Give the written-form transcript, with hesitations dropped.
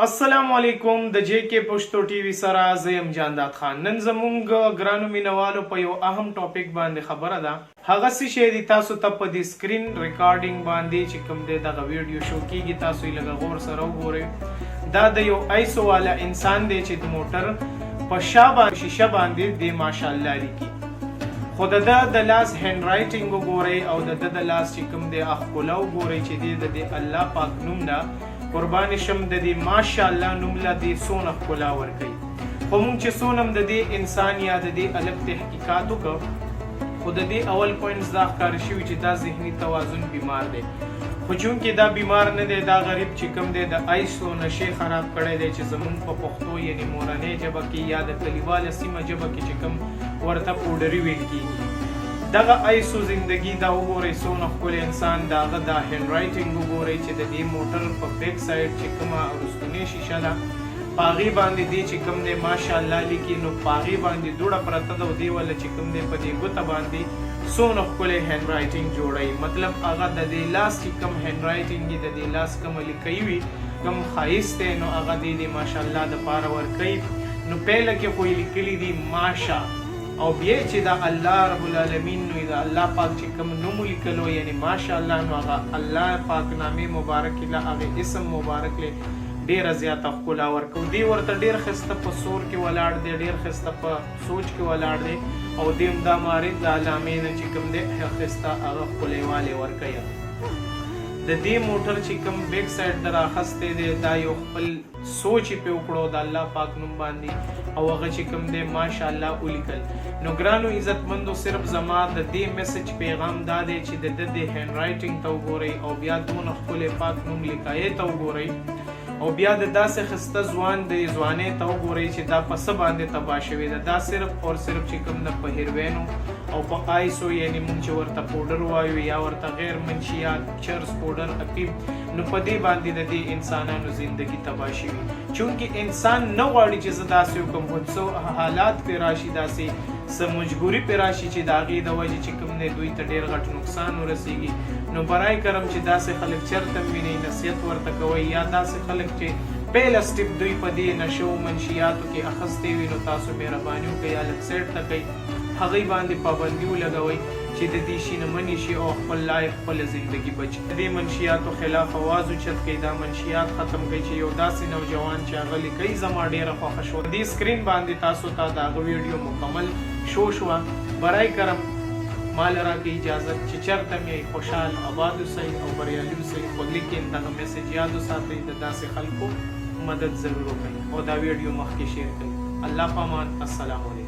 السلام علیکم د جے کې پښتو ټي وي سره زم جانداد خان. نن زمونږ ګرانو مینوالو په یو اهم ټاپک باندې خبره ده. هغه څه شی دی تاسو ته په دې سکرین ریکارډینګ باندې چې کوم دی دغه ویډیو شو کیږي تاسو یې لږ غور سره وګورئ. دا د یو ایسو والا انسان دی چې د موټر په شیشه باندې دی ماشاءالله لیکي. خو د لاس هند رائټینګ وګورئ او د لاس چې کوم دی اخکولا وګورئ چې دی د الله پاک نوم ده. قربان شم د دې ماشاءالله نوم له دې سونه ښکلا ورکوي. خو موږ چې څونه د دې انسان یا د دې الګ تحقیقات وکړو خو د دې اول پوینټس دا ښکاره شوي چې دا ذهني توازن بیمار دی. خو چونکې دا بیمار نه دی، دا غریب چې کوم دی د ایسو نشې خراب کړی دی چې زمونږ په پښتو یعنی مورنۍ ژبه کې یا د کلیواله سیمه ژبه کې چې کوم ورته پوډري ویل کېږي. دغه ایسو زندگی دا وګورئ څونه ښکلی انسان د هغه دا هند رائټینګ وګورئ چې د دې موټر په بیک سایډ چې کومه وروستنۍ شیشه ده په هغې باندې دی چې کوم دی ماشاءالله لیکي. نو په هغې باندې دوړه پرته ده او دې وله چې کوم دی په دې ګوته باندې څونه ښکلی هند رائټینګ جوړوي. مطلب هغه د دې لاس چې کوم هند رائټینګ وي د دې لاس کومه لیکۍ وي کوم ښایست دی نو هغه دې ماشاءالله دپاره ورکوي. نو پیله کې خو یې لیکلي دي ماشا او بیا چې دا الله رب العالمین نو دا الله پاک چې کوم نوم لیکلو یعنی ماشاءالله نو هغه الله پاک نامې مبارک له هغه اسم مبارک له ډیره زیاته ښکلا ورکوي. دی ورته ډیر ښایسته په سور کې ولاړ دی، ډیر ښایسته په سوچ کې ولاړ دی او دی هم دا مارد د علامې نه چې کوم دی ښایسته هغه ښکلیوالی ورکوي. د دې موټر چې کوم بیک سایډ د راخستی دی دا یو خپل سوچ یې پې وکړو د الله پاک نوم باندې او هغه چې کوم دی ماشاءالله ولیکل. نو ګرانو عزتمندو صرف زما د دې میسج پیغام دا دی چې د هند رائټینګ ته وګورئ او بیا دونه ښکلی پاک نوم لیکایې ته وګورئ او بیا د داسې ښایسته ځوان د ځوانۍ ته وګورئ چې دا په څه باندې تباه شوې ده. دا صرف اور صرف چې کوم ده په هیروینو او په آیسو یعنی مونږ چې ورته پوډر وایو یا ورته غیر منشیات چرس پوډر اپیب نو په دې باندې د دې انسانانو زندگی تباه شوي. چونکې انسان نه غواړي چې زه داسې وکړم خو څو حالات پې راشي داسې څه مجبوري پې راشي چې د هغې د وجې چې کوم دی دوی ته ډېر غټ نقصان ورسېږي. نو برای کرم چې داسې خلک چېرته وینئ نصیحت ورته کوئ یا داسې خلک چې پیله سټپ دوی په دې نشو منشیاتو کې اخیستی وي نو تاسو مهرباني وکړئ یا لږ سیټ ته کوئ هغوی باندې پابندي ولګوئ چې د دې شي نه منې شي او خپل لایف خپله زندگی بچي. د دې منشیاتو خلاف اواز اوچت کوئ، دا منشیات ختم کوئ چې یو داسې نوجوان چې هغه لیکئ زما ډېره خوښه شوه. دې سکرین باندې تاسو ته د هغه ویډیو مکمل شو شوه. برای کرم مال راکړئ اجازت چې چېرته مې خوشحال آباد اوسئ او بریالي اوسئ. خو لیکن دغه میسج یاد وساتئ د داسې خلکو مدد ضرور وکړئ او دا ویډیو مخکې شیر کړئ. الله پامان. السلام علیکم.